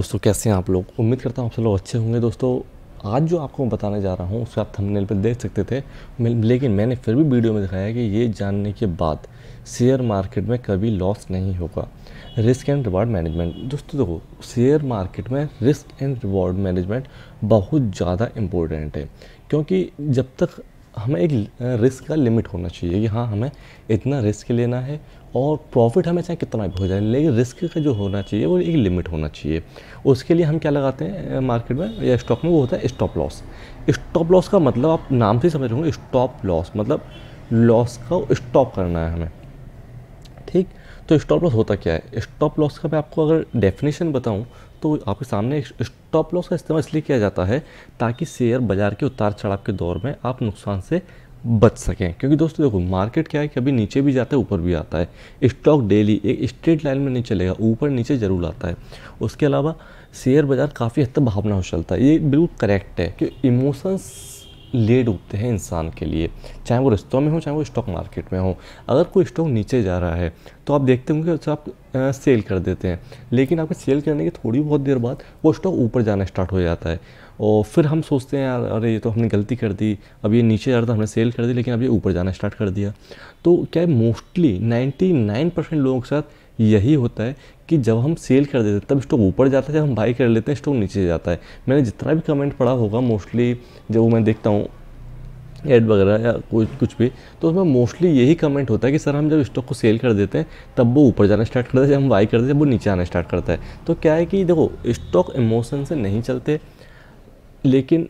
दोस्तों कैसे हैं आप लोग। उम्मीद करता हूँ आप सब लोग अच्छे होंगे। दोस्तों आज जो आपको मैं बताने जा रहा हूँ उसको आप थंबनेल पर देख सकते थे, लेकिन मैंने फिर भी वीडियो में दिखाया कि ये जानने के बाद शेयर मार्केट में कभी लॉस नहीं होगा। Risk and reward management. दोस्तों देखो, शेयर मार्केट में रिस्क एंड रिवॉर्ड मैनेजमेंट बहुत ज़्यादा इम्पोर्टेंट है, क्योंकि जब तक हमें एक रिस्क का लिमिट होना चाहिए कि हाँ हमें इतना रिस्क लेना है और प्रॉफिट हमें चाहे कितना भी हो जाए, लेकिन रिस्क का जो होना चाहिए वो एक लिमिट होना चाहिए। उसके लिए हम क्या लगाते हैं मार्केट में या स्टॉक में, वो होता है स्टॉप लॉस। स्टॉप लॉस का मतलब आप नाम से ही समझ रहे होंगे, स्टॉप लॉस मतलब लॉस को स्टॉप करना है हमें। ठीक, तो स्टॉप लॉस होता क्या है? स्टॉप लॉस का मैं आपको अगर डेफिनेशन बताऊं तो आपके सामने स्टॉप लॉस का इस्तेमाल इसलिए किया जाता है ताकि शेयर बाजार के उतार चढ़ाव के दौर में आप नुकसान से बच सकें। क्योंकि दोस्तों देखो, मार्केट क्या है, कभी नीचे भी जाता है ऊपर भी आता है। स्टॉक डेली एक स्ट्रेट लाइन में नहीं चलेगा, ऊपर नीचे जरूर आता है। उसके अलावा शेयर बाजार काफ़ी हद तक भावना से चलता है। ये बिल्कुल करेक्ट है कि इमोशंस ले डूबते हैं इंसान के लिए, चाहे वो रिश्तों में हो चाहे वो स्टॉक मार्केट में हो। अगर कोई स्टॉक नीचे जा रहा है तो आप देखते होंगे कि आप सेल कर देते हैं, लेकिन आपके सेल करने के थोड़ी बहुत देर बाद वो स्टॉक ऊपर जाना स्टार्ट हो जाता है और फिर हम सोचते हैं यार अरे ये तो हमने गलती कर दी, अब ये नीचे जा रहा था हमने सेल कर दी, लेकिन अब ये ऊपर जाना स्टार्ट कर दिया। तो क्या है, मोस्टली 99% लोगों के साथ यही होता है कि जब हम सेल कर देते हैं तब स्टॉक ऊपर जाता है, जब हम बाई कर लेते हैं स्टॉक नीचे जाता है। मैंने जितना भी कमेंट पढ़ा होगा मोस्टली, जब मैं देखता हूँ एड वगैरह या कुछ भी, तो उसमें मोस्टली यही कमेंट होता है कि सर हम जब स्टॉक को सेल कर देते हैं तब वो ऊपर जाना स्टार्ट करता है, जब हम बाई करते हैं जब वो नीचे आना स्टार्ट करता है। तो क्या है कि देखो, स्टॉक इमोशन से नहीं चलते, लेकिन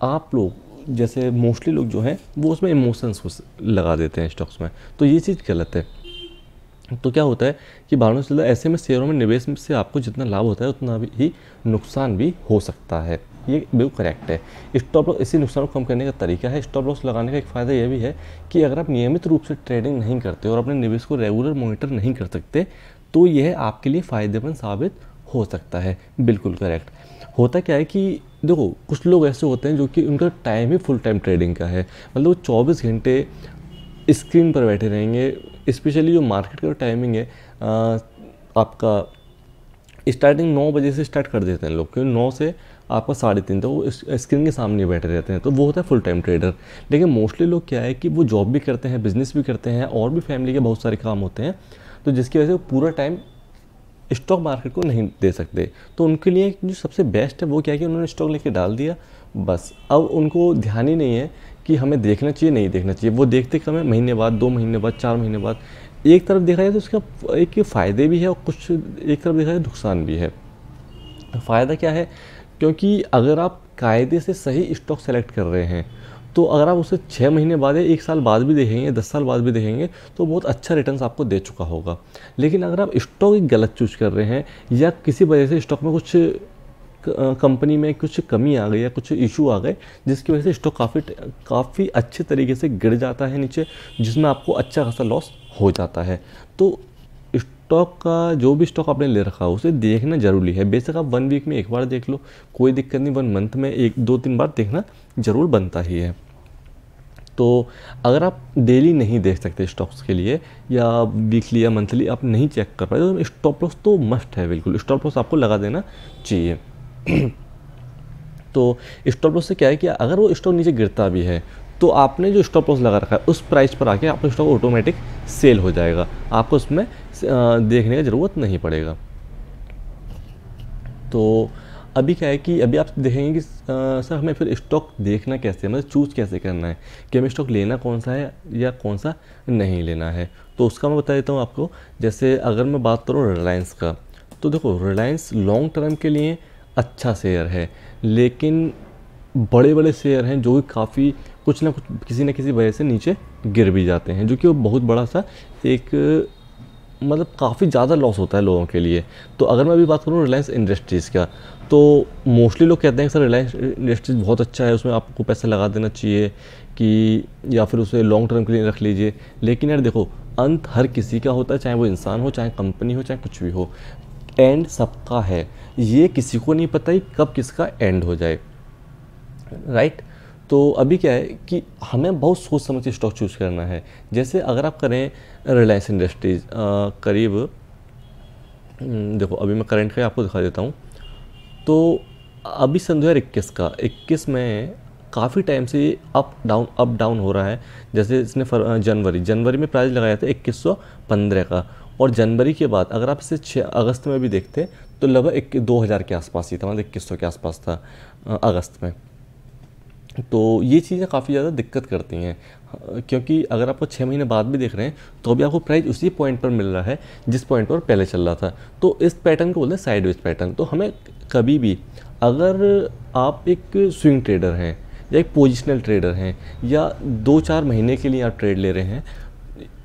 आप लोग जैसे मोस्टली लोग जो हैं वो उसमें इमोशंस लगा देते हैं स्टॉक्स में, तो ये चीज़ गलत है। तो क्या होता है कि भावना से चलता है, ऐसे में शेयरों में निवेश से आपको जितना लाभ होता है उतना ही नुकसान भी हो सकता है। ये बिल्कुल करेक्ट है। स्टॉप लॉस इसी नुकसान को कम करने का तरीका है। स्टॉप लॉस लगाने का एक फ़ायदा यह भी है कि अगर आप नियमित रूप से ट्रेडिंग नहीं करते और अपने निवेश को रेगुलर मॉनिटर नहीं कर सकते तो यह आपके लिए फ़ायदेमंद साबित हो सकता है। बिल्कुल करेक्ट। होता क्या है कि देखो, कुछ लोग ऐसे होते हैं जो कि उनका टाइम ही फुल टाइम ट्रेडिंग का है, मतलब वो 24 घंटे स्क्रीन पर बैठे रहेंगे। स्पेशली जो मार्केट का टाइमिंग है आपका स्टार्टिंग 9 बजे से स्टार्ट कर देते हैं लोग, क्योंकि 9 से आपका 3:30 तो वो स्क्रीन के सामने बैठे रहते हैं, तो वो होता है फुल टाइम ट्रेडर। लेकिन मोस्टली लोग क्या है कि वो जॉब भी करते हैं, बिजनेस भी करते हैं और भी फैमिली के बहुत सारे काम होते हैं, तो जिसकी वजह से वो पूरा टाइम स्टॉक मार्केट को नहीं दे सकते। तो उनके लिए जो सबसे बेस्ट है वो क्या है कि उन्होंने स्टॉक लेके डाल दिया, बस अब उनको ध्यान ही नहीं है कि हमें देखना चाहिए नहीं देखना चाहिए। वो देखते कम है, महीने बाद, 2 महीने बाद, 4 महीने बाद। एक तरफ देखा जाए तो उसका एक फ़ायदे भी है और कुछ एक तरफ देखा जाए नुकसान भी है। फ़ायदा क्या है, क्योंकि अगर आप कायदे से सही स्टॉक सेलेक्ट कर रहे हैं तो अगर आप उसे 6 महीने बाद या 1 साल बाद भी देखेंगे, 10 साल बाद भी देखेंगे तो बहुत अच्छा रिटर्न्स आपको दे चुका होगा। लेकिन अगर आप स्टॉक ही गलत चूज कर रहे हैं या किसी वजह से स्टॉक में कुछ कंपनी में कुछ कमी आ गई या कुछ इशू आ गए जिसकी वजह से स्टॉक काफ़ी अच्छे तरीके से गिर जाता है नीचे, जिसमें आपको अच्छा खासा लॉस हो जाता है। तो स्टॉक का जो भी स्टॉक आपने ले रखा है उसे देखना ज़रूरी है। बेशक आप 1 वीक में एक बार देख लो, कोई दिक्कत नहीं, 1 मंथ में 1-2-3 बार देखना ज़रूर बनता ही है। तो अगर आप डेली नहीं देख सकते स्टॉक्स के लिए या वीकली या मंथली आप नहीं चेक कर पाए तो स्टॉप लॉस तो मस्ट है, बिल्कुल स्टॉप लॉस आपको लगा देना चाहिए। तो स्टॉप लॉस से क्या है कि अगर वो स्टॉक नीचे गिरता भी है तो आपने जो स्टॉप लॉस लगा रखा है उस प्राइस पर आके आपका स्टॉक ऑटोमेटिक सेल हो जाएगा, आपको उसमें देखने की ज़रूरत नहीं पड़ेगा। तो अभी क्या है कि अभी आप देखेंगे कि सर हमें फिर स्टॉक देखना कैसे है, मतलब चूज़ कैसे करना है कि हमें स्टॉक लेना कौन सा है या कौन सा नहीं लेना है। तो उसका मैं बता देता हूँ आपको। जैसे अगर मैं बात करूँ रिलायंस का, तो देखो रिलायंस लॉन्ग टर्म के लिए अच्छा शेयर है, लेकिन बड़े बड़े शेयर हैं जो कि काफ़ी कुछ ना कुछ किसी न किसी वजह से नीचे गिर भी जाते हैं, जो कि वो बहुत बड़ा सा एक मतलब काफ़ी ज़्यादा लॉस होता है लोगों के लिए। तो अगर मैं अभी बात करूँ रिलायंस इंडस्ट्रीज़ का, तो मोस्टली लोग कहते हैं कि सर रिलायंस इंडस्ट्रीज़ बहुत अच्छा है, उसमें आपको पैसा लगा देना चाहिए कि या फिर उसे लॉन्ग टर्म के लिए रख लीजिए। लेकिन यार देखो, अंत हर किसी का होता है, चाहे वो इंसान हो, चाहे कंपनी हो, चाहे कुछ भी हो, एंड सबका है। ये किसी को नहीं पता ही कब किसका एंड हो जाए, राइट। तो अभी क्या है कि हमें बहुत सोच समझ के स्टॉक चूज़ करना है। जैसे अगर आप करें रिलायंस इंडस्ट्रीज़ करीब देखो अभी मैं करंट का आपको दिखा देता हूँ। तो अभी सन 2021 का 21 में काफ़ी टाइम से ये अप डाउन हो रहा है। जैसे इसने जनवरी में प्राइस लगाया था 2115 का, और जनवरी के बाद अगर आप इसे 6 अगस्त में भी देखते तो लगभग 2000 के आसपास ही था, मतलब 2100 के आसपास था अगस्त में। तो ये चीज़ें काफ़ी ज़्यादा दिक्कत करती हैं, क्योंकि अगर आपको 6 महीने बाद भी देख रहे हैं तो भी आपको प्राइस उसी पॉइंट पर मिल रहा है जिस पॉइंट पर पहले चल रहा था। तो इस पैटर्न को बोलते हैं साइडवेज पैटर्न। तो हमें कभी भी, अगर आप एक स्विंग ट्रेडर हैं या एक पोजिशनल ट्रेडर हैं या 2-4 महीने के लिए आप ट्रेड ले रहे हैं,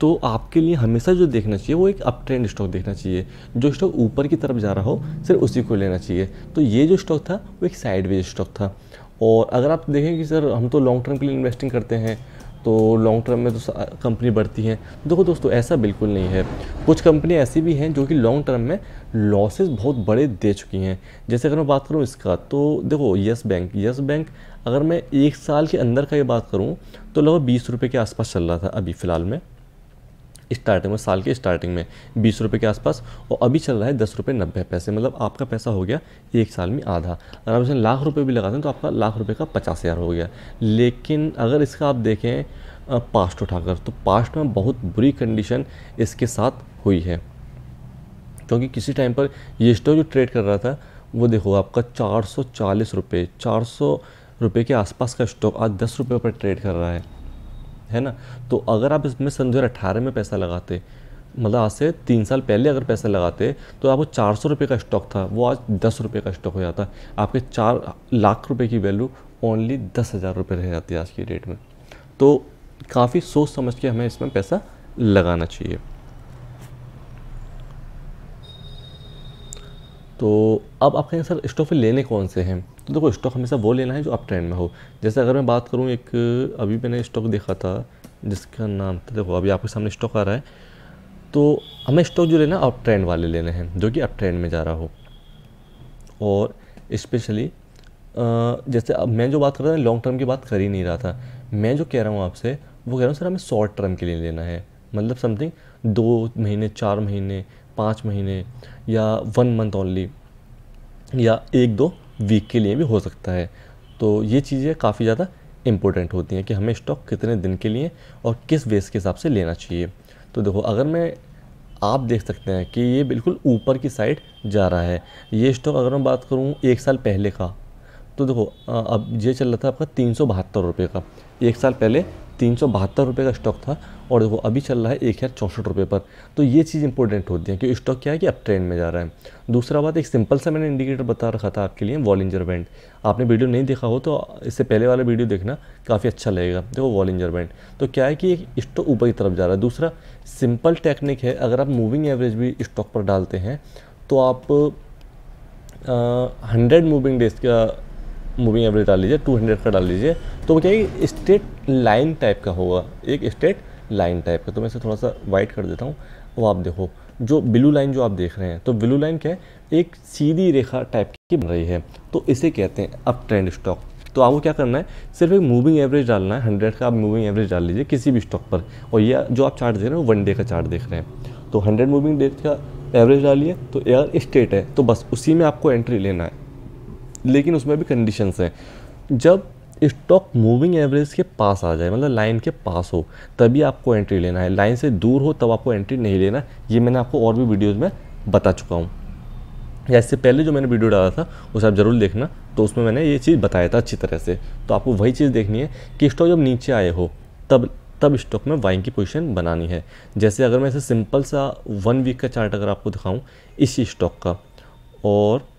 तो आपके लिए हमेशा जो देखना चाहिए वो एक अप ट्रेंड स्टॉक देखना चाहिए। जो स्टॉक ऊपर की तरफ जा रहा हो सिर्फ उसी को लेना चाहिए। तो ये जो स्टॉक था वो एक साइडवेज स्टॉक था। और अगर आप देखें कि सर हम तो लॉन्ग टर्म के लिए इन्वेस्टिंग करते हैं, तो लॉन्ग टर्म में तो कंपनी बढ़ती है, देखो दोस्तों ऐसा बिल्कुल नहीं है। कुछ कंपनी ऐसी भी हैं जो कि लॉन्ग टर्म में लॉसेस बहुत बड़े दे चुकी हैं। जैसे अगर मैं बात करूं इसका, तो देखो यस बैंक अगर मैं 1 साल के अंदर का ये बात करूं तो लगभग 20 रुपये के आसपास चल रहा था अभी फ़िलहाल में, स्टार्टिंग में, साल के स्टार्टिंग में 20 रुपये के आसपास, और अभी चल रहा है 10 रुपये 90 पैसे। मतलब आपका पैसा हो गया 1 साल में आधा। अगर आप इसमें लाख रुपए भी लगाते हैं तो आपका लाख रुपए का 50,000 हो गया। लेकिन अगर इसका आप देखें पास्ट उठाकर, तो पास्ट में बहुत बुरी कंडीशन इसके साथ हुई है, क्योंकि किसी टाइम पर ये स्टॉक जो ट्रेड कर रहा था वो देखो आपका 440 रुपये, 400 रुपये के आसपास का स्टॉक आज 10 रुपये पर ट्रेड कर रहा है ना। तो अगर आप इसमें सन 2018 में पैसा लगाते, मतलब आज से 3 साल पहले अगर पैसा लगाते, तो आपको 400 रुपये का स्टॉक था वो आज 10 रुपये का स्टॉक हो जाता। आपके 4 लाख रुपए की वैल्यू ओनली 10,000 रुपये रह जाती है आज की डेट में। तो काफ़ी सोच समझ के हमें इसमें पैसा लगाना चाहिए। तो अब आप कहें सर स्टॉक फिर लेने कौन से हैं, तो देखो स्टॉक हमेशा वो लेना है जो अप ट्रेंड में हो। जैसे अगर मैं बात करूं, एक अभी मैंने स्टॉक देखा था जिसका नाम था, देखो अभी आपके सामने स्टॉक आ रहा है, तो हमें स्टॉक जो लेना अप ट्रेंड वाले लेने हैं, जो कि अप ट्रेंड में जा रहा हो। और स्पेशली जैसे अब मैं जो बात कर रहा था लॉन्ग टर्म की बात कर ही नहीं रहा था, मैं जो कह रहा हूँ आपसे वो कह रहा हूँ सर हमें शॉर्ट टर्म के लिए लेना है, मतलब समथिंग 2 महीने, 4 महीने, 5 महीने या 1 मंथ ओनली, या 1-2 वीक के लिए भी हो सकता है। तो ये चीज़ें काफ़ी ज़्यादा इम्पोर्टेंट होती हैं कि हमें स्टॉक कितने दिन के लिए और किस बेस के हिसाब से लेना चाहिए। तो देखो अगर मैं, आप देख सकते हैं कि ये बिल्कुल ऊपर की साइड जा रहा है। ये स्टॉक अगर मैं बात करूँ 1 साल पहले का, तो देखो अब ये चल रहा था आपका 372 रुपये का, 1 साल पहले 372 रुपये का स्टॉक था, और देखो अभी चल रहा है 1064 रुपये पर। तो ये चीज़ इंपॉर्टेंट होती है कि स्टॉक क्या है कि अप ट्रेंड में जा रहा है। दूसरा बात, एक सिंपल सा मैंने इंडिकेटर बता रखा था आपके लिए, वॉलिंजर बैंड। आपने वीडियो नहीं देखा हो तो इससे पहले वाला वीडियो देखना, काफ़ी अच्छा लगेगा। देखो वॉलिंजर बैंड तो क्या है कि एक स्टॉक ऊपर की तरफ जा रहा है। दूसरा सिंपल टेक्निक है, अगर आप मूविंग एवरेज भी स्टॉक पर डालते हैं तो आप 100 मूविंग डेज का मूविंग एवरेज डाल लीजिए, 200 का डाल लीजिए, तो वो क्या है स्ट्रेट लाइन टाइप का होगा, एक स्ट्रेट लाइन टाइप का। तो मैं इसे थोड़ा सा वाइट कर देता हूँ, वो आप देखो जो ब्लू लाइन जो आप देख रहे हैं, तो ब्लू लाइन क्या है, एक सीधी रेखा टाइप की बन रही है, तो इसे कहते हैं अप ट्रेंड स्टॉक। तो आपको क्या करना है, सिर्फ एक मूविंग एवरेज डालना है, 100 का आप मूविंग एवरेज डाल लीजिए किसी भी स्टॉक पर, और ये जो आप चार्ट देख रहे हैं वो 1 डे का चार्ट देख रहे हैं। तो 100 मूविंग डेज का एवरेज डालिए, तो अगर स्ट्रेट है तो बस उसी में आपको एंट्री लेना है। लेकिन उसमें भी कंडीशंस हैं, जब स्टॉक मूविंग एवरेज के पास आ जाए, मतलब लाइन के पास हो, तभी आपको एंट्री लेना है। लाइन से दूर हो तब आपको एंट्री नहीं लेना। ये मैंने आपको और भी वीडियोस में बता चुका हूँ, या इससे पहले जो मैंने वीडियो डाला था उसे आप ज़रूर देखना, तो उसमें मैंने ये चीज़ बताया था अच्छी तरह से। तो आपको वही चीज़ देखनी है कि स्टॉक जब नीचे आए हो तब स्टॉक में बाइंग की पोजीशन बनानी है। जैसे अगर मैं इसे सिंपल सा 1 वीक का चार्ट अगर आपको दिखाऊँ इसी स्टॉक का, और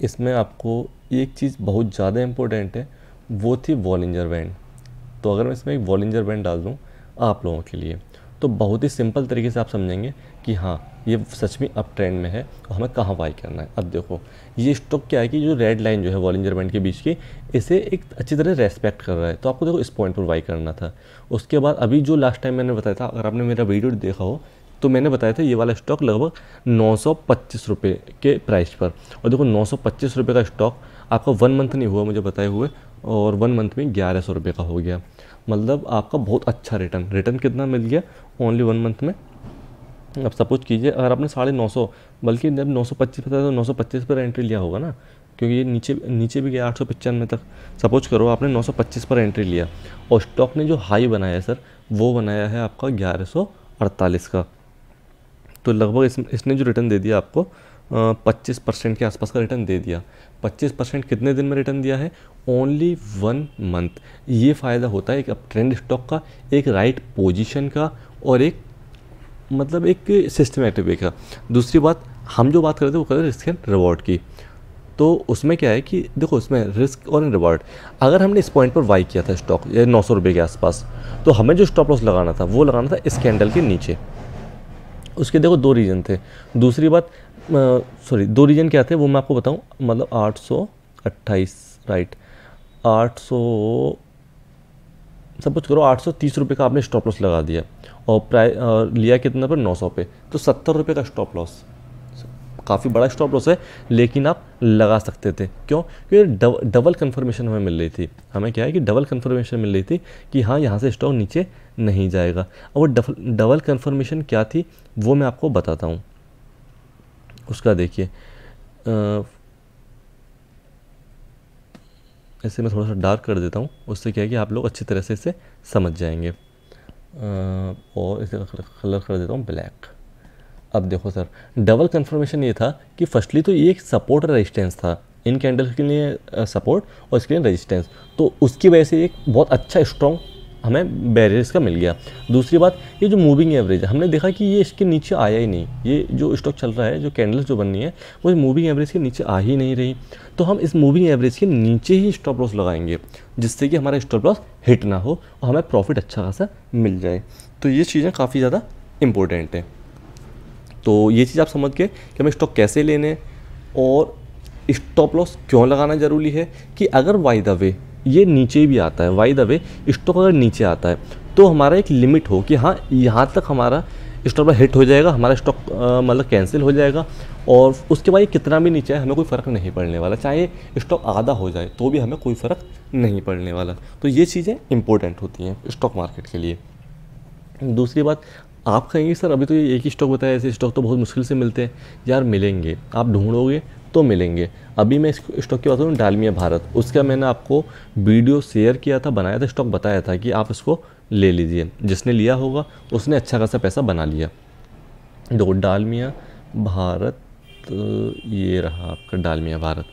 इसमें आपको एक चीज़ बहुत ज़्यादा इम्पोर्टेंट है, वो थी वॉलिंजर बैंड। तो अगर मैं इसमें एक वॉलिंजर बैंड डाल दूँ आप लोगों के लिए, तो बहुत ही सिंपल तरीके से आप समझेंगे कि हाँ ये सच में अप ट्रेंड में है और हमें कहाँ बाई करना है। अब देखो ये स्टॉक क्या है कि जो रेड लाइन जो है वॉलिंजर बैंड के बीच की, इसे एक अच्छी तरह रेस्पेक्ट कर रहा है, तो आपको देखो इस पॉइंट पर बाई करना था। उसके बाद अभी जो लास्ट टाइम मैंने बताया था, अगर आपने मेरा वीडियो देखा हो तो मैंने बताया था ये वाला स्टॉक लगभग 925 रुपये के प्राइस पर, और देखो 925 रुपये का स्टॉक आपका 1 मंथ नहीं हुआ मुझे बताए हुए, और 1 मंथ में 1100 रुपये का हो गया। मतलब आपका बहुत अच्छा रिटर्न कितना मिल गया ओनली 1 मंथ में, अब सपोज कीजिए अगर आपने 950 बल्कि जब 925 पता है तो 925 पर एंट्री लिया होगा ना, क्योंकि ये नीचे नीचे भी गया 895 तक। सपोज करो आपने 925 पर एंट्री लिया और स्टॉक ने जो हाई बनाया है सर वो बनाया है आपका 1148 का। तो लगभग इसने जो रिटर्न दे दिया आपको 25% के आसपास का रिटर्न दे दिया। 25% कितने दिन में रिटर्न दिया है? Only 1 month. ये फ़ायदा होता है एक अप ट्रेंड स्टॉक का, एक राइट पोजीशन का और एक मतलब एक सिस्टमेटिक वे का। दूसरी बात हम जो बात कर रहे थे वो कर रहे रिस्क एंड रिवॉर्ड की। तो उसमें क्या है कि देखो इसमें रिस्क और रिवॉर्ड, अगर हमने इस पॉइंट पर बाई किया था स्टॉक या 900 रुपये के आसपास, तो हमें जो स्टॉप लॉस लगाना था वो लगाना था इस कैंडल के नीचे। उसके देखो 2 रीज़न थे। दूसरी बात सॉरी 2 रीज़न क्या थे वो मैं आपको बताऊं। मतलब 828 राइट 800 सब कुछ करो 830 रुपये का आपने स्टॉप लॉस लगा दिया और लिया कितना पर 900 पे, तो 70 रुपये का स्टॉप लॉस। काफ़ी बड़ा स्टॉप लॉस है लेकिन आप लगा सकते थे। क्यों? क्योंकि डबल कंफर्मेशन हमें मिल रही थी। हमें क्या है कि डबल कंफर्मेशन मिल रही थी कि हाँ यहाँ से स्टॉक नीचे नहीं जाएगा। और डबल कंफर्मेशन क्या थी वो मैं आपको बताता हूँ। उसका देखिए ऐसे मैं थोड़ा सा डार्क कर देता हूँ, उससे क्या है कि आप लोग अच्छी तरह से इसे समझ जाएंगे। और इसे कलर कर देता हूँ ब्लैक। अब देखो सर डबल कंफर्मेशन ये था कि फर्स्टली तो ये एक सपोर्ट और रेजिस्टेंस था, इन कैंडल्स के लिए सपोर्ट और इसके लिए रेजिस्टेंस, तो उसकी वजह से एक बहुत अच्छा स्ट्रॉन्ग हमें बैरियर्स का मिल गया। दूसरी बात ये जो मूविंग एवरेज है हमने देखा कि ये इसके नीचे आया ही नहीं। ये जो स्टॉक चल रहा है जो कैंडल्स जो बन रही है वो मूविंग एवरेज के नीचे आ ही नहीं रही। तो हम इस मूविंग एवरेज के नीचे ही स्टॉप लॉस लगाएंगे जिससे कि हमारा स्टॉप लॉस हिट ना हो और हमें प्रॉफिट अच्छा खासा मिल जाए। तो ये चीज़ें काफ़ी ज़्यादा इंपॉर्टेंट हैं। तो ये चीज़ आप समझ गए कि हमें स्टॉक कैसे लेने और स्टॉप लॉस क्यों लगाना ज़रूरी है। कि अगर बाय द वे ये नीचे भी आता है, बाय द वे स्टॉक अगर नीचे आता है तो हमारा एक लिमिट हो कि हाँ यहाँ तक हमारा स्टॉप लॉस हिट हो जाएगा, हमारा स्टॉक मतलब कैंसिल हो जाएगा और उसके बाद ये कितना भी नीचे है हमें कोई फ़र्क नहीं पड़ने वाला। चाहे स्टॉक आधा हो जाए तो भी हमें कोई फ़र्क नहीं पड़ने वाला। तो ये चीज़ें इंपॉर्टेंट होती हैं स्टॉक मार्केट के लिए। दूसरी बात आप कहेंगे सर अभी तो ये एक ही स्टॉक बताया, ऐसे स्टॉक तो बहुत मुश्किल से मिलते हैं। यार मिलेंगे, आप ढूंढोगे तो मिलेंगे। अभी मैं इस स्टॉक की बात करूँ डालमिया भारत, उसका मैंने आपको वीडियो शेयर किया था, बनाया था, स्टॉक बताया था कि आप इसको ले लीजिए। जिसने लिया होगा उसने अच्छा खासा पैसा बना लिया। देखो डालमिया भारत, ये रहा आपका डालमिया भारत।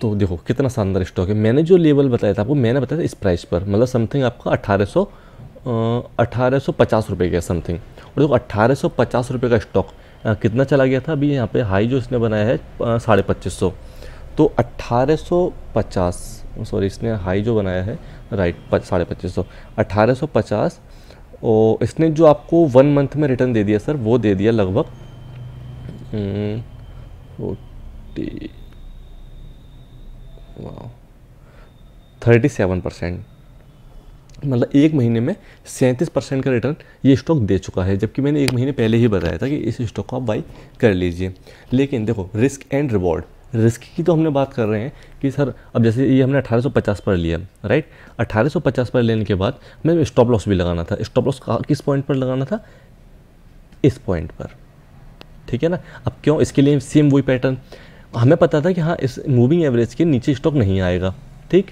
तो देखो कितना शानदार स्टॉक है। मैंने जो लेवल बताया था आपको, मैंने बताया था इस प्राइस पर, मतलब समथिंग आपका 1850 रुपये का समथिंग। और देखो 1850 रुपये का स्टॉक कितना चला गया था। अभी यहाँ पे हाई जो इसने बनाया है 2550। तो 1850 सॉरी इसने हाई जो बनाया है राइट 2550, 1850 और इसने जो आपको 1 मंथ में रिटर्न दे दिया सर वो दे दिया लगभग 37%। मतलब 1 महीने में 37% का रिटर्न ये स्टॉक दे चुका है। जबकि मैंने 1 महीने पहले ही बताया था कि इस स्टॉक को आप बाई कर लीजिए। लेकिन देखो रिस्क एंड रिवॉर्ड, रिस्क की तो हमने बात कर रहे हैं कि सर अब जैसे ये हमने 1850 पर लिया राइट, 1850 पर लेने के बाद हमें स्टॉप लॉस भी लगाना था। स्टॉप लॉस किस पॉइंट पर लगाना था? इस पॉइंट पर, ठीक है ना। अब क्यों? इसके लिए सेम वही पैटर्न, हमें पता था कि हाँ इस मूविंग एवरेज के नीचे स्टॉक नहीं आएगा, ठीक।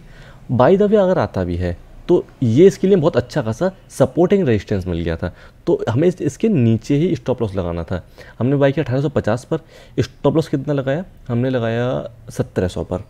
बाय द वे अगर आता भी है तो ये इसके लिए बहुत अच्छा खासा सपोर्टिंग रेजिस्टेंस मिल गया था। तो हमें इसके नीचे ही स्टॉप लॉस लगाना था। हमने बाई किया 1850 पर, स्टॉप लॉस कितना लगाया? हमने लगाया 1700 पर।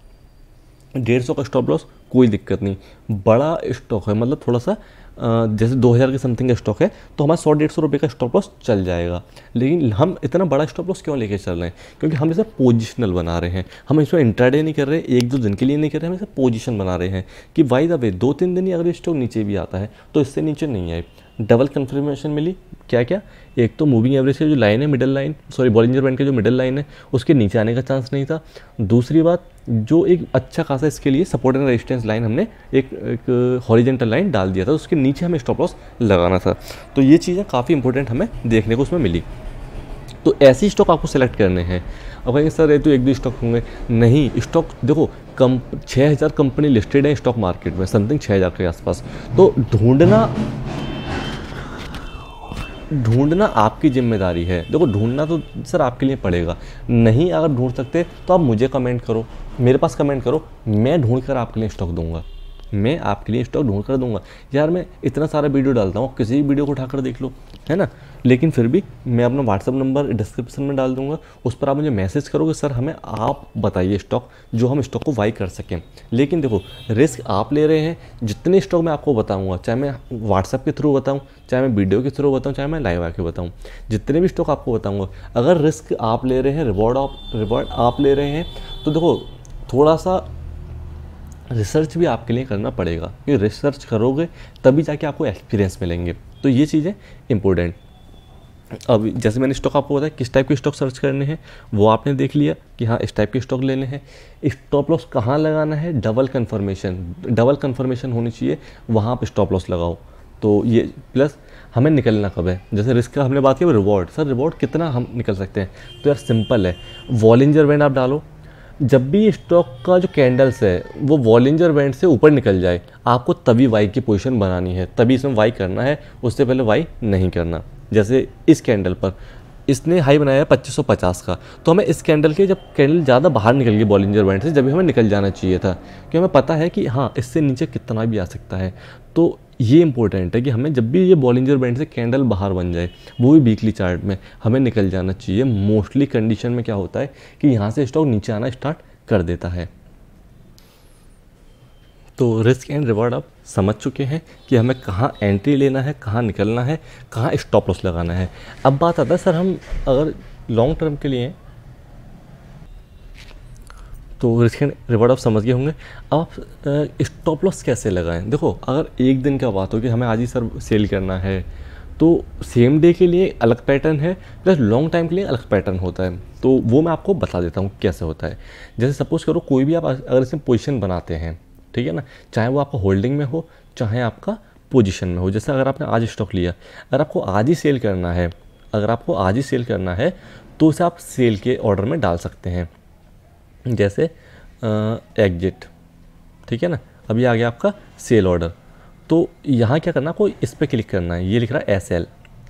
150 का स्टॉप लॉस कोई दिक्कत नहीं, बड़ा स्टॉक है, मतलब थोड़ा सा जैसे 2000 के समथिंग का स्टॉक है तो हमारा 100-150 रुपये का स्टॉप लॉस चल जाएगा। लेकिन हम इतना बड़ा स्टॉप लॉस क्यों लेके चल रहे हैं? क्योंकि हम इसे पोजिशनल बना रहे हैं। हम इसमें इंट्राडे नहीं कर रहे, 1-2 दिन के लिए नहीं कर रहे, हम इसे पोजीशन बना रहे हैं कि बाय द वे 2-3 दिन ही अगर स्टॉक नीचे भी आता है तो इससे नीचे नहीं आए। डबल कंफर्मेशन मिली। क्या क्या? एक तो मूविंग एवरेज की जो लाइन है, middle line, sorry Bollinger band की जो मिडल लाइन है उसके नीचे आने का चांस नहीं था। दूसरी बात जो एक अच्छा खासा इसके लिए सपोर्ट एंड रेजिस्टेंस लाइन हमने एक हॉरिजेंटल लाइन डाल दिया था, उसके नीचे हमें स्टॉप लॉस लगाना था। तो ये चीज़ें काफ़ी इंपॉर्टेंट हमें देखने को उसमें मिली। तो ऐसी स्टॉक आपको सेलेक्ट करने हैं। अब कहेंगे सर ये तो 1-2 स्टॉक होंगे, नहीं। स्टॉक देखो 6000 कंपनी लिस्टेड है स्टॉक मार्केट में, समथिंग 6000 के आसपास। तो ढूंढना ढूंढना आपकी जिम्मेदारी है। देखो ढूंढना तो सर आपके लिए पड़ेगा, नहीं अगर ढूंढ सकते तो आप मुझे कमेंट करो, मेरे पास कमेंट करो, मैं ढूंढ कर आपके लिए स्टॉक दूंगा, मैं आपके लिए स्टॉक ढूंढ कर दूंगा। यार मैं इतना सारा वीडियो डालता हूँ, किसी भी वीडियो को उठाकर देख लो, है ना। लेकिन फिर भी मैं अपना व्हाट्सअप नंबर डिस्क्रिप्शन में डाल दूंगा, उस पर आप मुझे मैसेज करोगे सर हमें आप बताइए स्टॉक, जो हम स्टॉक को बाई कर सकें। लेकिन देखो रिस्क आप ले रहे हैं, जितने स्टॉक मैं आपको बताऊंगा, चाहे मैं व्हाट्सअप के थ्रू बताऊं, चाहे मैं वीडियो के थ्रू बताऊं, चाहे मैं लाइव आके बताऊं, जितने भी स्टॉक आपको बताऊंगा, अगर रिस्क आप ले रहे हैं, रिवॉर्ड आप ले रहे हैं, तो देखो थोड़ा सा रिसर्च भी आपके लिए करना पड़ेगा, क्योंकि रिसर्च करोगे तभी जाके आपको एक्सपीरियंस मिलेंगे। तो ये चीज़ें इंपॉर्टेंट। अब जैसे मैंने स्टॉक आपको बताया किस टाइप के स्टॉक सर्च करने हैं, वो आपने देख लिया कि हाँ इस टाइप के स्टॉक लेने हैं। स्टॉप लॉस कहाँ लगाना है, डबल कन्फर्मेशन होनी चाहिए, वहाँ आप स्टॉप लॉस लगाओ। तो ये प्लस हमें निकलना कब है, जैसे रिस्क का हमने बात की, रिवॉर्ड, सर रिवॉर्ड कितना हम निकल सकते हैं, तो यार सिंपल है, वॉलिंजर बैंड आप डालो। जब भी स्टॉक का जो कैंडल्स है वो वॉलिंजर बैंड से ऊपर निकल जाए, आपको तभी वाई की पोजीशन बनानी है, तभी इसमें वाई करना है, उससे पहले वाई नहीं करना। जैसे इस कैंडल पर इसने हाई बनाया है 2550 का, तो हमें इस कैंडल के जब कैंडल ज़्यादा बाहर निकल गई बॉलिंजर बैंड से, जब भी हमें निकल जाना चाहिए था, क्योंकि हमें पता है कि हाँ इससे नीचे कितना भी आ सकता है। तो ये इंपॉर्टेंट है कि हमें जब भी ये बॉलिंजर बैंड से कैंडल बाहर बन जाए, वो भी वीकली चार्ट में, हमें निकल जाना चाहिए। मोस्टली कंडीशन में क्या होता है कि यहाँ से स्टॉक नीचे आना स्टार्ट कर देता है। तो रिस्क एंड रिवॉर्ड आप समझ चुके हैं कि हमें कहाँ एंट्री लेना है, कहाँ निकलना है, कहाँ स्टॉप लॉस लगाना है। अब बात आता है सर हम अगर लॉन्ग टर्म के लिए, तो रिस्क एंड रिवॉर्ड आप समझ गए होंगे। अब आप स्टॉप लॉस कैसे लगाएं। देखो अगर एक दिन का बात हो कि हमें आज ही सर सेल करना है, तो सेम डे के लिए अलग पैटर्न है, प्लस लॉन्ग टाइम के लिए अलग पैटर्न होता है। तो वो मैं आपको बता देता हूँ कैसे होता है। जैसे सपोज करो कोई भी आप अगर इसमें पोजीशन बनाते हैं, ठीक है ना, चाहे वो आपका होल्डिंग में हो, चाहे आपका पोजीशन में हो। जैसे अगर आपने आज स्टॉक लिया, अगर आपको आज ही सेल करना है, तो उसे आप सेल के ऑर्डर में डाल सकते हैं। जैसे एग्जिट, ठीक है ना, अभी आ गया आपका सेल ऑर्डर। तो यहाँ क्या करना, आपको इस पर क्लिक करना है, ये लिख रहा है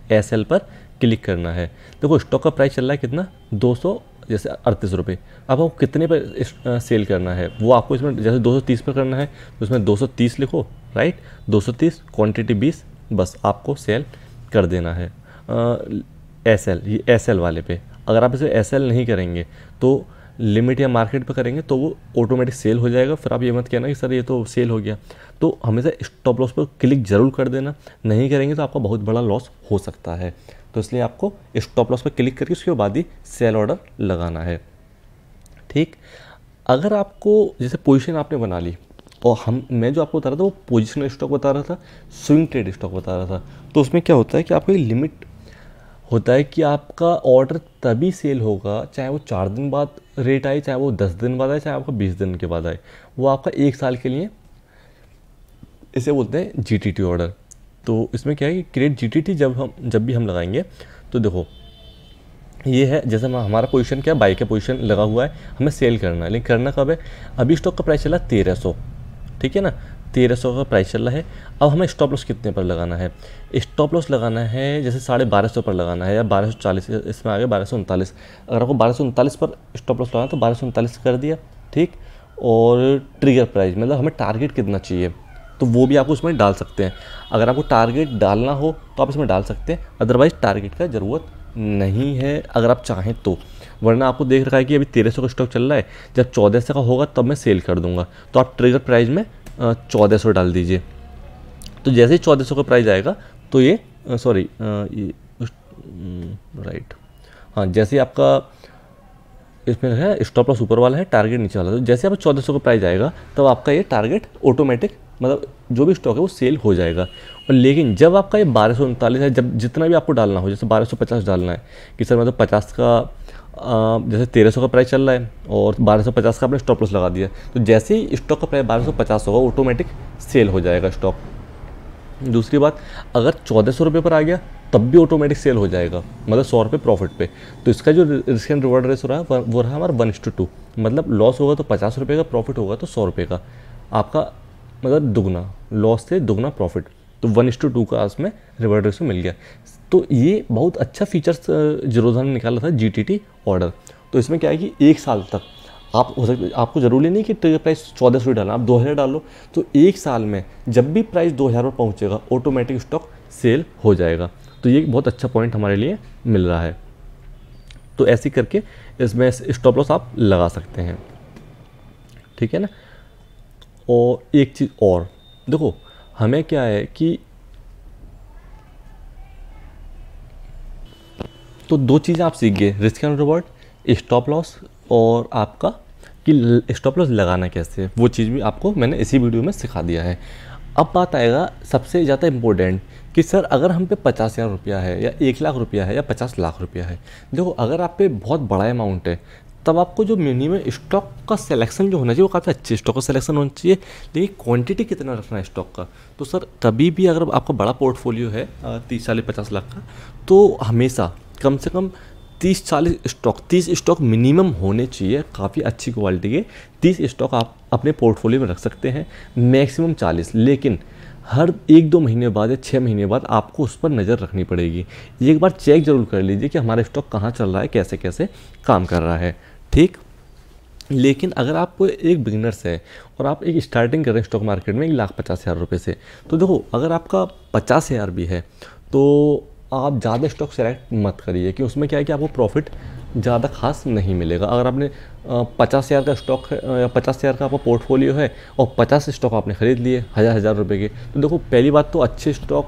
एस एल पर क्लिक करना है। देखो स्टॉक का प्राइस चल रहा है कितना, 238 रुपये। अब आपको कितने पर सेल करना है, वो आपको इसमें जैसे 230 पर करना है तो इसमें 230 लिखो, राइट, 230 क्वांटिटी 20, बस आपको सेल कर देना है ये एस एल वाले पे। अगर आप इसे एस एल नहीं करेंगे तो लिमिट या मार्केट पे करेंगे तो वो ऑटोमेटिक सेल हो जाएगा। फिर आप ये मत कहना कि सर ये तो सेल हो गया। तो हमेशा स्टॉप लॉस पर क्लिक जरूर कर देना, नहीं करेंगे तो आपका बहुत बड़ा लॉस हो सकता है। तो इसलिए आपको स्टॉप लॉस पर क्लिक करके उसके बाद ही सेल ऑर्डर लगाना है, ठीक। अगर आपको जैसे पोजीशन आपने बना ली, और मैं जो आपको बता रहा था वो पोजिशनल स्टॉक बता रहा था, स्विंग ट्रेड स्टॉक बता रहा था। तो उसमें क्या होता है कि आपको एक लिमिट होता है कि आपका ऑर्डर तभी सेल होगा, चाहे वो 4 दिन बाद रेट आए, चाहे वो 10 दिन बाद आए, चाहे आपका 20 दिन के बाद आए, वो आपका 1 साल के लिए, इसे बोलते हैं जीटीटी ऑर्डर। तो इसमें क्या है कि क्रिएट जीटीटी जब भी हम लगाएंगे, तो देखो ये है, जैसे हमारा पोजीशन क्या, बाई का पोजीशन लगा हुआ है, हमें सेल करना है, लेकिन करना कब है, अभी स्टॉक का प्राइस चला 1300, ठीक है ना, 1300 का प्राइस चल रहा है। अब हमें स्टॉप लॉस कितने पर लगाना है, स्टॉप लॉस लगाना है जैसे 1250 पर लगाना है, या 1240, इसमें आ गया 1239। अगर आपको 1239 पर स्टॉप लॉस लगाना तो 1239 कर दिया, ठीक। और ट्रिगर प्राइस मतलब हमें टारगेट कितना चाहिए, तो वो भी आपको उसमें डाल सकते हैं। अगर आपको टारगेट डालना हो तो आप इसमें डाल सकते हैं, अदरवाइज़ टारगेट का ज़रूरत नहीं है अगर आप चाहें तो। वरना आपको देख रखा है कि अभी 1300 का स्टॉक चल रहा है, जब 1400 का होगा तब मैं सेल कर दूंगा, तो आप ट्रिगर प्राइस में 1400 डाल दीजिए। तो जैसे ही 1400 का प्राइस आएगा तो ये राइट, हाँ, जैसे ही आपका इसमें है स्टॉप लॉस ऊपर वाला है, टारगेट नीचे वाला, तो जैसे आप 1400 का प्राइस आएगा तब आपका ये टारगेट ऑटोमेटिक, मतलब जो भी स्टॉक है वो सेल हो जाएगा। और लेकिन जब आपका ये 1239 है, जब जितना भी आपको डालना हो, जैसे 1250 डालना है कि सर मतलब 50 का जैसे 1300 का प्राइस चल रहा है और 1250 का आपने स्टॉप लॉस लगा दिया, तो जैसे ही स्टॉक का प्राइस 1250 होगा ऑटोमेटिक सेल हो जाएगा स्टॉक। दूसरी बात, अगर 1400 रुपये पर आ गया तब भी ऑटोमेटिक सेल हो जाएगा, मतलब 100 रुपये प्रॉफिट पे। तो इसका जो रिस्क एंड रिवॉर्ड रेस हो रहा है वो रहा हमारा 1:2, मतलब लॉस होगा तो 50 रुपये का, प्रॉफिट होगा तो 100 रुपये का, आपका मतलब दुगना, लॉस से दुगना प्रॉफिट। तो 1:2 का इसमें रिवॉर्ड रेशो मिल गया। तो ये बहुत अच्छा फीचर्स जीरोधा ने निकाला था, GTT ऑर्डर। तो इसमें क्या है कि 1 साल तक आप हो सकते, आपको ज़रूरी नहीं कि ट्रिगर प्राइस 1400 डालना, आप 2000 डालो, तो 1 साल में जब भी प्राइस 2000 पर पहुँचेगा ऑटोमेटिक स्टॉक सेल हो जाएगा। तो ये बहुत अच्छा पॉइंट हमारे लिए मिल रहा है। तो ऐसे करके इसमें स्टॉप लॉस आप लगा सकते हैं, ठीक है ना। और एक चीज़ और देखो, हमें क्या है कि तो 2 चीज़ें आप सीख गए, risk and reward, stop loss, और आपका कि स्टॉप लॉस लगाना कैसे है, वो चीज़ भी आपको मैंने इसी वीडियो में सिखा दिया है। अब बात आएगा सबसे ज़्यादा इम्पोर्टेंट कि सर अगर हम पे 50,000 रुपया है या 1 लाख रुपया है या 50 लाख रुपया है। देखो, अगर आप पे बहुत बड़ा अमाउंट है तब आपको जो मिनिमम स्टॉक का सिलेक्शन जो होना चाहिए वो काफ़ी अच्छे स्टॉक का सिलेक्शन होना चाहिए, लेकिन क्वांटिटी कितना रखना है स्टॉक का। तो सर कभी भी अगर आपका बड़ा पोर्टफोलियो है 30-40-50 लाख का, तो हमेशा कम से कम 30 स्टॉक मिनिमम होने चाहिए, काफ़ी अच्छी क्वालिटी के 30 स्टॉक आप अपने पोर्टफोलियो में रख सकते हैं, मैक्सिमम 40। लेकिन हर 1-2 महीने बाद या 6 महीने बाद आपको उस पर नज़र रखनी पड़ेगी। एक बार चेक ज़रूर कर लीजिए कि हमारा स्टॉक कहाँ चल रहा है, कैसे कैसे काम कर रहा है, ठीक। लेकिन अगर आप एक बिगिनर्स है और आप एक स्टार्टिंग कर रहे हैं स्टॉक मार्केट में 1,50,000 रुपये से, तो देखो अगर आपका 50,000 भी है तो आप ज़्यादा स्टॉक सेलेक्ट मत करिए, कि उसमें क्या है कि आपको प्रॉफिट ज़्यादा खास नहीं मिलेगा। अगर आपने 50,000 का स्टॉक है या 50,000 का आपका पोर्टफोलियो है और 50 स्टॉक आपने ख़रीद लिए 1,000 रुपये के, तो देखो पहली बात तो अच्छे स्टॉक,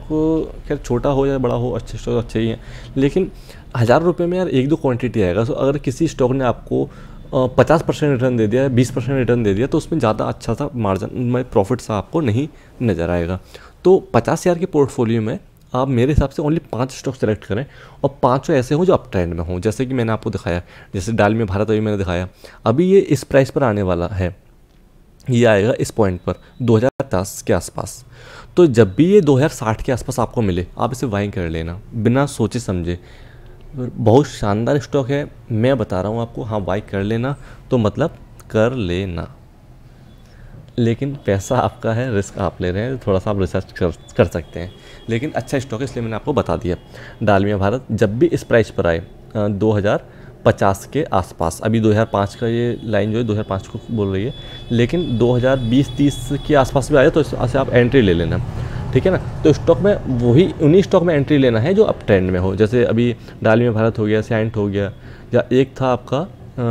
खैर छोटा हो या बड़ा हो, अच्छे स्टॉक अच्छे ही हैं, लेकिन 1,000 रुपये में यार 1-2 क्वांटिटी आएगा। तो अगर किसी स्टॉक ने आपको 50% रिटर्न दे दिया, 20% रिटर्न दे दिया, तो उसमें ज़्यादा अच्छा सा मार्जिन में प्रॉफिट सा आपको नहीं नज़र आएगा। तो 50,000 के पोर्टफोलियो में आप मेरे हिसाब से ओनली 5 स्टॉक सेलेक्ट करें, और 5 ऐसे हों जो अप ट्रेंड में हों, जैसे कि मैंने आपको दिखाया, जैसे डालमिया भारत अभी मैंने दिखाया, अभी ये इस प्राइस पर आने वाला है, ये आएगा इस पॉइंट पर 2010 के आसपास। तो जब भी ये 2060 के आसपास आपको मिले, आप इसे बाइंग कर लेना बिना सोचे समझे। बहुत शानदार स्टॉक है, मैं बता रहा हूँ आपको, हाँ बाई कर लेना, तो मतलब कर लेना, लेकिन पैसा आपका है, रिस्क आप ले रहे हैं, थोड़ा सा आप रिसर्च कर सकते हैं, लेकिन अच्छा स्टॉक है इसलिए मैंने आपको बता दिया। डालमिया भारत जब भी इस प्राइस पर आए 2050 के आसपास, अभी 2005 का ये लाइन जो है 2005 को बोल रही है, लेकिन 2020-30 के आसपास भी आए तो इससे आप एंट्री ले लेना, ठीक है ना। तो स्टॉक में उन्हीं स्टॉक में एंट्री लेना है जो अप ट्रेंड में हो, जैसे अभी डालमिया भारत हो गया, सेंट हो गया, या एक था आपका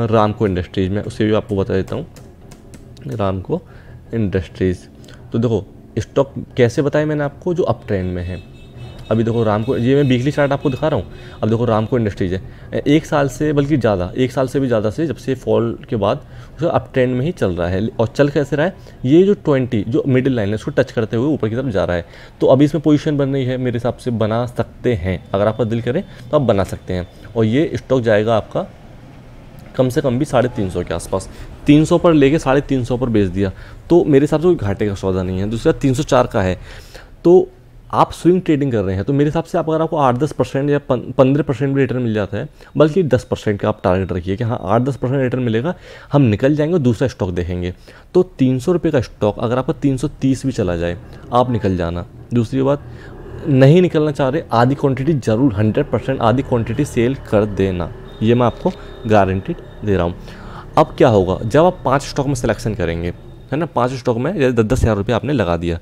रामको इंडस्ट्रीज़ में, उसे भी आपको बता देता हूँ, रामको इंडस्ट्रीज़। तो देखो स्टॉक कैसे बताया मैंने आपको, जो अप ट्रेंड में है। अभी देखो रामको, ये मैं वीकली चार्ट आपको दिखा रहा हूँ। अब देखो रामको इंडस्ट्रीज़ है 1 साल से, बल्कि ज़्यादा 1 साल से भी ज़्यादा से, जब से फॉल के बाद उसका अप ट्रेंड में ही चल रहा है। और चल कैसे रहा है, ये जो 20 जो मिडिल लाइन है उसको टच करते हुए ऊपर की तरफ जा रहा है। तो अभी इसमें पोजीशन बन रही है, मेरे हिसाब से बना सकते हैं, अगर आपका दिल करे तो आप बना सकते हैं। और ये स्टॉक जाएगा आपका कम से कम भी 350 के आसपास, 300 पर लेके 350 पर बेच दिया, तो मेरे हिसाब से कोई घाटे का सौदा नहीं है। दूसरा 304 का है, तो आप स्विंग ट्रेडिंग कर रहे हैं, तो मेरे हिसाब से आप अगर आपको 8-10% या 15% भी रिटर्न मिल जाता है, बल्कि 10% का आप टारगेट रखिए कि हाँ 8-10% रिटर्न मिलेगा, हम निकल जाएंगे और दूसरा स्टॉक देखेंगे। तो 300 रुपये का स्टॉक अगर आपका 330 भी चला जाए, आप निकल जाना। दूसरी बात, नहीं निकलना चाह रहे, आधी क्वान्टिटी ज़रूर 100% आधी क्वान्टिटी सेल कर देना, ये मैं आपको गारंटी दे रहा हूँ। अब क्या होगा, जब आप 5 स्टॉक में सिलेक्शन करेंगे, है ना, 5 स्टॉक में 10-10 हज़ार रुपये आपने लगा दिया,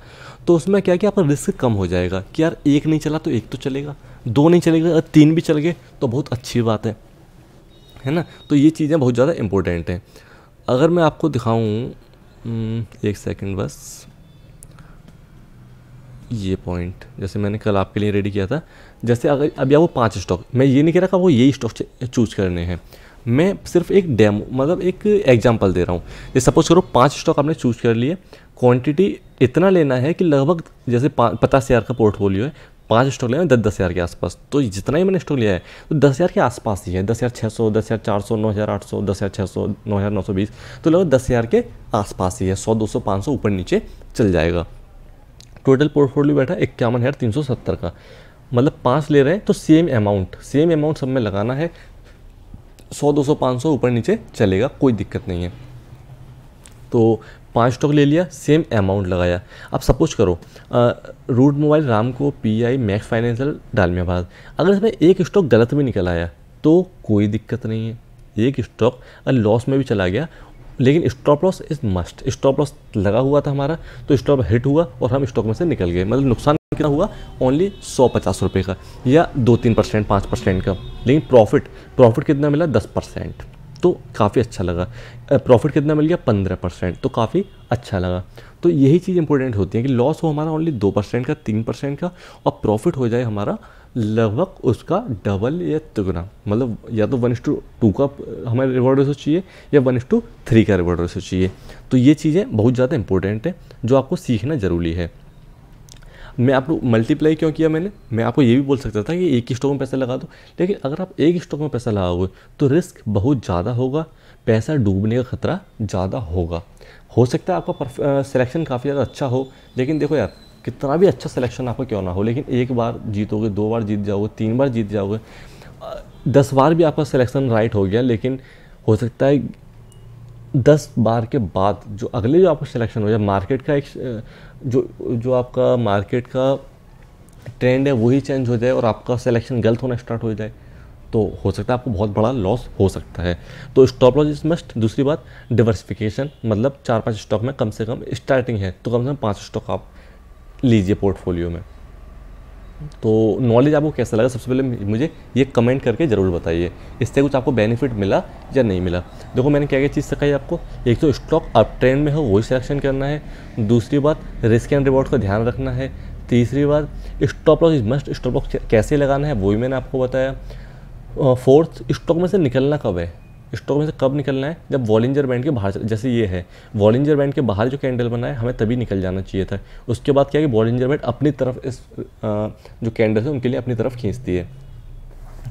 तो उसमें क्या है कि आपका रिस्क कम हो जाएगा कि यार 1 नहीं चला तो 1 तो चलेगा, 2 नहीं चलेगा, अगर 3 भी चल गए तो बहुत अच्छी बात है ना। तो ये चीज़ें बहुत ज़्यादा इंपॉर्टेंट हैं। अगर मैं आपको दिखाऊँ, 1 सेकंड बस, ये पॉइंट जैसे मैंने कल आपके लिए रेडी किया था, जैसे अगर अभी आपको 5 स्टॉक, मैं ये नहीं कह रहा कि आपको यही स्टॉक चूज करने हैं, मैं सिर्फ एक डेमो, मतलब एक एग्जांपल दे रहा हूँ। जैसे सपोज करो 5 स्टॉक आपने चूज कर लिए, क्वांटिटी इतना लेना है कि लगभग जैसे 50,000 का पोर्टफोलियो है, 5 स्टॉक लेना है 10-10 हज़ार के आसपास, तो जितना ही मैंने स्टॉक लिया है तो 10,000 के आसपास ही है, 10,600, 10,400, 9,800, 10,600, 9,920, तो लगभग 10,000 के आसपास ही है, 100, 200, 500 ऊपर नीचे चल जाएगा। टोटल पोर्टफोलियो बैठा 51,370 का, मतलब 5 ले रहे हैं तो सेम अमाउंट सब में लगाना है, 100, 200, 500 ऊपर नीचे चलेगा, कोई दिक्कत नहीं है। तो 5 स्टॉक ले लिया, सेम अमाउंट लगाया। अब सपोज करो रूट मोबाइल, रामको, पीआई, मैक्स फाइनेंशियल, डालमियाबाद, अगर इसमें एक स्टॉक गलत भी निकल आया तो कोई दिक्कत नहीं है। एक स्टॉक अगर लॉस में भी चला गया, लेकिन stop loss is must. Stop loss लगा हुआ था हमारा तो स्टॉप हिट हुआ और हम स्टॉक में से निकल गए। मतलब नुकसान कितना हुआ? ओनली 150 रुपये का या 2-3%, 5% का, लेकिन प्रॉफिट कितना मिला? 10%, तो काफ़ी अच्छा लगा। प्रॉफिट कितना मिल गया? 15%, तो काफ़ी अच्छा लगा। तो यही चीज़ इंपॉर्टेंट होती है कि लॉस हो हमारा ओनली 2% का, 3% का, और प्रॉफिट हो जाए हमारा लगभग उसका डबल या तिगुना। मतलब या तो 1:2 का हमारे रिवॉर्ड रेशो चाहिए या 1:3 का रिवॉर्ड रेशो चाहिए। तो ये चीज़ें बहुत ज़्यादा इंपॉर्टेंट है जो आपको सीखना ज़रूरी है। मैं आपको मल्टीप्लाई क्यों किया मैं आपको ये भी बोल सकता था कि एक ही स्टॉक में पैसा लगा दो, लेकिन अगर आप एक स्टॉक में पैसा लगाओगे तो रिस्क बहुत ज़्यादा होगा, पैसा डूबने का खतरा ज़्यादा होगा। हो सकता है आपका सिलेक्शन काफ़ी ज़्यादा अच्छा हो, लेकिन देखो यार, कितना भी अच्छा सिलेक्शन आपका क्यों ना हो, लेकिन एक बार जीतोगे, 2 बार जीत जाओगे, 3 बार जीत जाओगे, 10 बार भी आपका सिलेक्शन राइट हो गया, लेकिन हो सकता है 10 बार के बाद जो अगले जो आपका सिलेक्शन हो जाए, मार्केट का एक जो आपका मार्केट का ट्रेंड है वही चेंज हो जाए और आपका सिलेक्शन गलत होना स्टार्ट हो जाए, तो हो सकता है आपको बहुत बड़ा लॉस हो सकता है। तो स्टॉप लॉस इज मस्ट। दूसरी बात, डिवर्सिफिकेशन, मतलब 4-5 स्टॉक में कम से कम स्टार्टिंग है तो कम से कम 5 स्टॉक आप लीजिए पोर्टफोलियो में। तो नॉलेज आपको कैसा लगा, सबसे पहले मुझे ये कमेंट करके ज़रूर बताइए, इससे कुछ आपको बेनिफिट मिला या नहीं मिला। देखो मैंने क्या क्या चीज़ सिखाई आपको। एक तो स्टॉक अप ट्रेंड में हो वही सिलेक्शन करना है। दूसरी बात, रिस्क एंड रिवॉर्ड का ध्यान रखना है। तीसरी बात, stop loss is must. Stop loss कैसे लगाना है वो भी मैंने आपको बताया। फोर्थ, स्टॉक में से निकलना कब है। स्टॉक में से कब निकलना है? जब वॉलिंजर बैंड के बाहर जैसे ये है, वॉलिंजर बैंड के बाहर जो कैंडल बना है हमें तभी निकल जाना चाहिए था। उसके बाद क्या है कि वॉलिंजर बैंड अपनी तरफ इस जो कैंडल है उनके लिए अपनी तरफ खींचती है।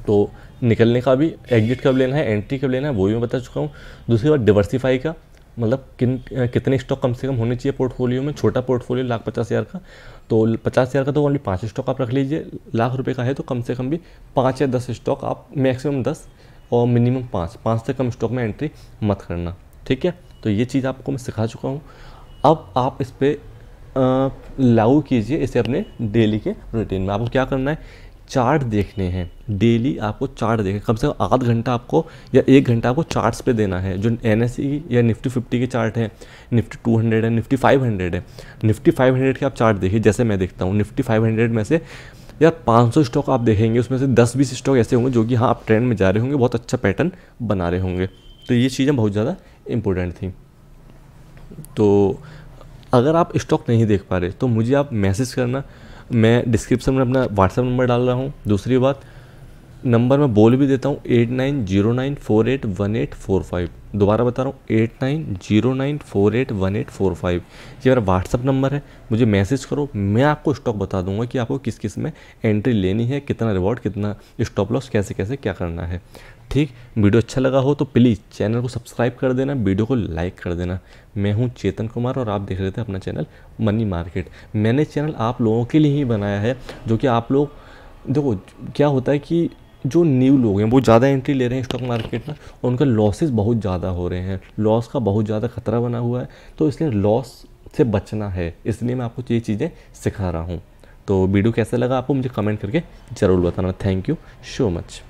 तो निकलने का भी, एग्जिट कब लेना है, एंट्री कब लेना है वो भी मैं बता चुका हूँ। दूसरी बात, डिवर्सिफाई का मतलब कितने स्टॉक कम से कम होने चाहिए पोर्टफोलियो में। छोटा पोर्टफोलियो 1,50,000 का, तो 50,000 का तो ओनली 5 स्टॉक आप रख लीजिए। ₹1,00,000 का है तो कम से कम भी 5 या 10 स्टॉक आप, मैक्सिमम 10 और मिनिमम 5 से कम स्टॉक में एंट्री मत करना, ठीक है। तो ये चीज़ आपको मैं सिखा चुका हूँ। अब आप इस पर लागू कीजिए इसे अपने डेली के रूटीन में। आपको क्या करना है, चार्ट देखने हैं डेली। आपको चार्ट देखें, कम से कम आधा घंटा आपको या 1 घंटा आपको चार्ट्स पे देना है। जो NSE या निफ्टी 50 के चार्ट हैं, निफ्टी 200 है, निफ्टी 500 है, निफ्टी 500 के आप चार्ट देखिए। जैसे मैं देखता हूँ निफ्टी 500 में से यार 500 स्टॉक आप देखेंगे, उसमें से 10-20 स्टॉक ऐसे होंगे जो कि हाँ आप ट्रेंड में जा रहे होंगे, बहुत अच्छा पैटर्न बना रहे होंगे। तो ये चीज़ें बहुत ज़्यादा इंपॉर्टेंट थी। तो अगर आप स्टॉक नहीं देख पा रहे तो मुझे आप मैसेज करना, मैं डिस्क्रिप्शन में अपना व्हाट्सएप नंबर डाल रहा हूँ। दूसरी बात, नंबर मैं बोल भी देता हूँ, 8909481845। दोबारा बता रहा हूँ, 8909481845। ये मेरा व्हाट्सअप नंबर है, मुझे मैसेज करो, मैं आपको स्टॉक बता दूंगा कि आपको किस किस में एंट्री लेनी है, कितना रिवॉर्ड, कितना स्टॉप लॉस, कैसे कैसे क्या करना है। ठीक, वीडियो अच्छा लगा हो तो प्लीज़ चैनल को सब्सक्राइब कर देना, वीडियो को लाइक कर देना। मैं हूं चेतन कुमार और आप देख रहे थे अपना चैनल मनी मार्केट। मैंने चैनल आप लोगों के लिए ही बनाया है, जो कि आप लोग देखो क्या होता है कि जो न्यू लोग हैं वो ज़्यादा एंट्री ले रहे हैं स्टॉक मार्केट में और उनका लॉसेस बहुत ज़्यादा हो रहे हैं, लॉस का बहुत ज़्यादा खतरा बना हुआ है। तो इसलिए लॉस से बचना है, इसलिए मैं आपको ये चीज़ें सिखा रहा हूँ। तो वीडियो कैसा लगा आपको मुझे कमेंट करके ज़रूर बताना। Thank you so much.